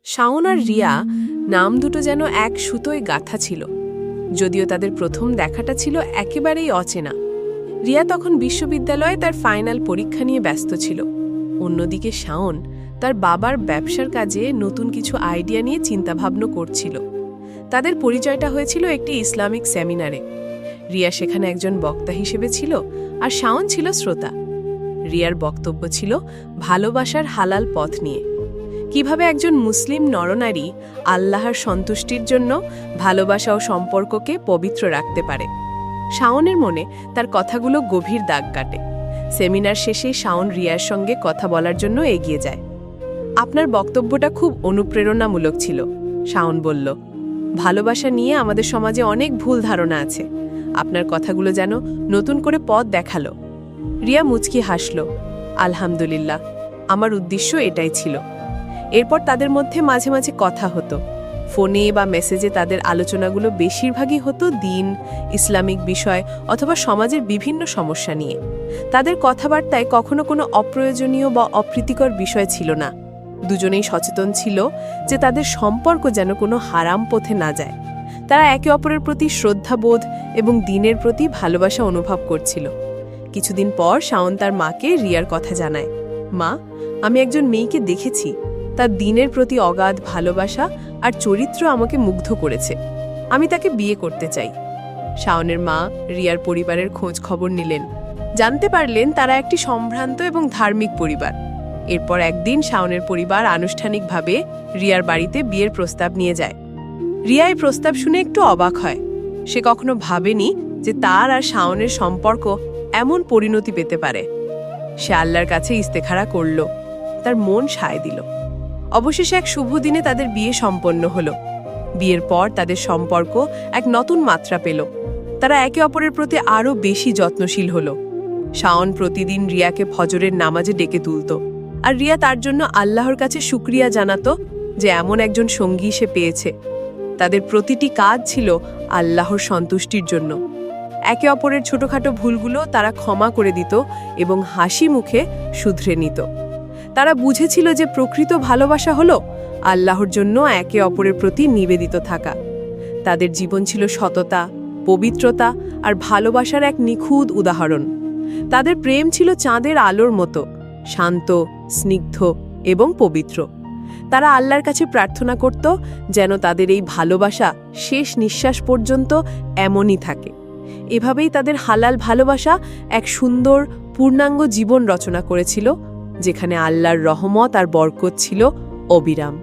শাওন আর রিয়া নাম দুটো যেন এক সুতোয় গাঁথা ছিল, যদিও তাদের প্রথম দেখাটা ছিল একেবারেই অচেনা। রিয়া তখন বিশ্ববিদ্যালয়ে তার ফাইনাল পরীক্ষা নিয়ে ব্যস্ত ছিল। অন্যদিকে শাওন তার বাবার ব্যবসার কাজে নতুন কিছু আইডিয়া নিয়ে চিন্তাভাবনা করছিল। তাদের পরিচয়টা হয়েছিল একটি ইসলামিক সেমিনারে। রিয়া সেখানে একজন বক্তা হিসেবে ছিল, আর শাওন ছিল শ্রোতা। রিয়ার বক্তব্য ছিল ভালোবাসার হালাল পথ নিয়ে, কিভাবে একজন মুসলিম নরনারী আল্লাহর সন্তুষ্টির জন্য ভালোবাসা ও সম্পর্ককে পবিত্র রাখতে পারে। শাওনের মনে তার কথাগুলো গভীর দাগ কাটে। সেমিনার শেষে শাওন রিয়ার সঙ্গে কথা বলার জন্য এগিয়ে যায়। আপনার বক্তব্যটা খুব অনুপ্রেরণামূলক ছিল, শাওন বলল। ভালোবাসা নিয়ে আমাদের সমাজে অনেক ভুল ধারণা আছে। আপনার কথাগুলো যেন নতুন করে পথ দেখালো। রিয়া মুচকি হাসল। আলহামদুলিল্লাহ, আমার উদ্দেশ্য এটাই ছিল। এরপর তাদের মধ্যে মাঝে মাঝে কথা হতো। ফোনে বা মেসেজে তাদের আলোচনাগুলো বেশিরভাগই হতো দিন, ইসলামিক বিষয় অথবা সমাজের বিভিন্ন সমস্যা নিয়ে। তাদের কথাবার্তায় কখনো কোনো অপ্রয়োজনীয় বা অপ্রীতিকর বিষয় ছিল না। দুজনেই সচেতন ছিল যে তাদের সম্পর্ক যেন কোনো হারাম পথে না যায়। তারা একে অপরের প্রতি শ্রদ্ধাবোধ এবং দিনের প্রতি ভালোবাসা অনুভব করছিল। কিছুদিন পর শাওন তার মাকে রিয়ার কথা জানায়। মা, আমি একজন মেয়েকে দেখেছি, তার দিনের প্রতি অগাধ ভালোবাসা আর চরিত্র আমাকে মুগ্ধ করেছে। আমি তাকে বিয়ে করতে চাই। শাওনের মা রিয়ার পরিবারের খোঁজ খবর নিলেন। জানতে পারলেন তারা একটি সম্ভ্রান্ত এবং ধার্মিক পরিবার। এরপর একদিন শাওনের পরিবার আনুষ্ঠানিকভাবে রিয়ার বাড়িতে বিয়ের প্রস্তাব নিয়ে যায়। রিয়া এই প্রস্তাব শুনে একটু অবাক হয়। সে কখনো ভাবেনি যে তার আর শাওনের সম্পর্ক এমন পরিণতি পেতে পারে। সে আল্লাহর কাছে ইস্তেখারা করল, তার মন সায় দিল। অবশেষে এক শুভ দিনে তাদের বিয়ে সম্পন্ন হলো। বিয়ের পর তাদের সম্পর্ক এক নতুন মাত্রা পেল। তারা একে অপরের প্রতি আরও বেশি যত্নশীল হলো। শাওন প্রতিদিন রিয়াকে ফজরের নামাজে ডেকে তুলত, আর রিয়া তার জন্য আল্লাহর কাছে শুকরিয়া জানাতো যে এমন একজন সঙ্গী সে পেয়েছে। তাদের প্রতিটি কাজ ছিল আল্লাহর সন্তুষ্টির জন্য। একে অপরের ছোটখাটো ভুলগুলো তারা ক্ষমা করে দিত এবং হাসি মুখে শুধরে নিত। তারা বুঝেছিল যে প্রকৃত ভালোবাসা হলো আল্লাহর জন্য একে অপরের প্রতি নিবেদিত থাকা। তাদের জীবন ছিল সততা, পবিত্রতা আর ভালোবাসার এক নিখুঁত উদাহরণ। তাদের প্রেম ছিল চাঁদের আলোর মতো, শান্ত, স্নিগ্ধ এবং পবিত্র। তারা আল্লাহর কাছে প্রার্থনা করত যেন তাদের এই ভালোবাসা শেষ নিঃশ্বাস পর্যন্ত এমনই থাকে। এভাবেই তাদের হালাল ভালোবাসা এক সুন্দর পূর্ণাঙ্গ জীবন রচনা করেছিল, যেখানে আল্লাহর রহমত আর বরকত ছিল অবিরাম।